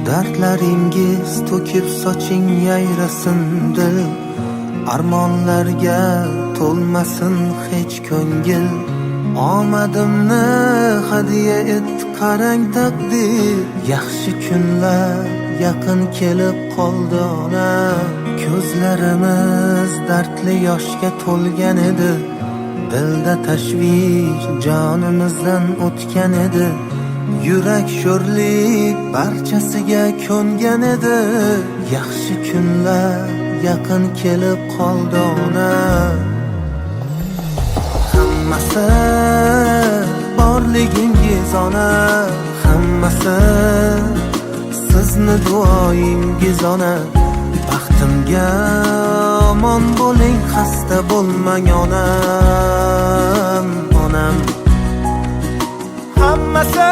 Dardlaringiz to'kib soching yayrasin dil, armonlarga to'lmasin hech ko'ngil. Omadimni hadiya etdi qarang taqdir, yaxshi kunlar yaqin kelib qoldi ona. Ko'zlarimiz dardli yoshga to'lgan edi, dilda tashvish jonimizdan o'tgan edi. Yurak sho'rlik barchasiga ko'ngan edi, yaxshi kunlar yaqin kelib qoldi ona. Hammasi borligingiz ona, hammasi sizni duoyingiz ona. Baxtimga omon bo'ling, xasta bo'lmang onam, onam. Hammasi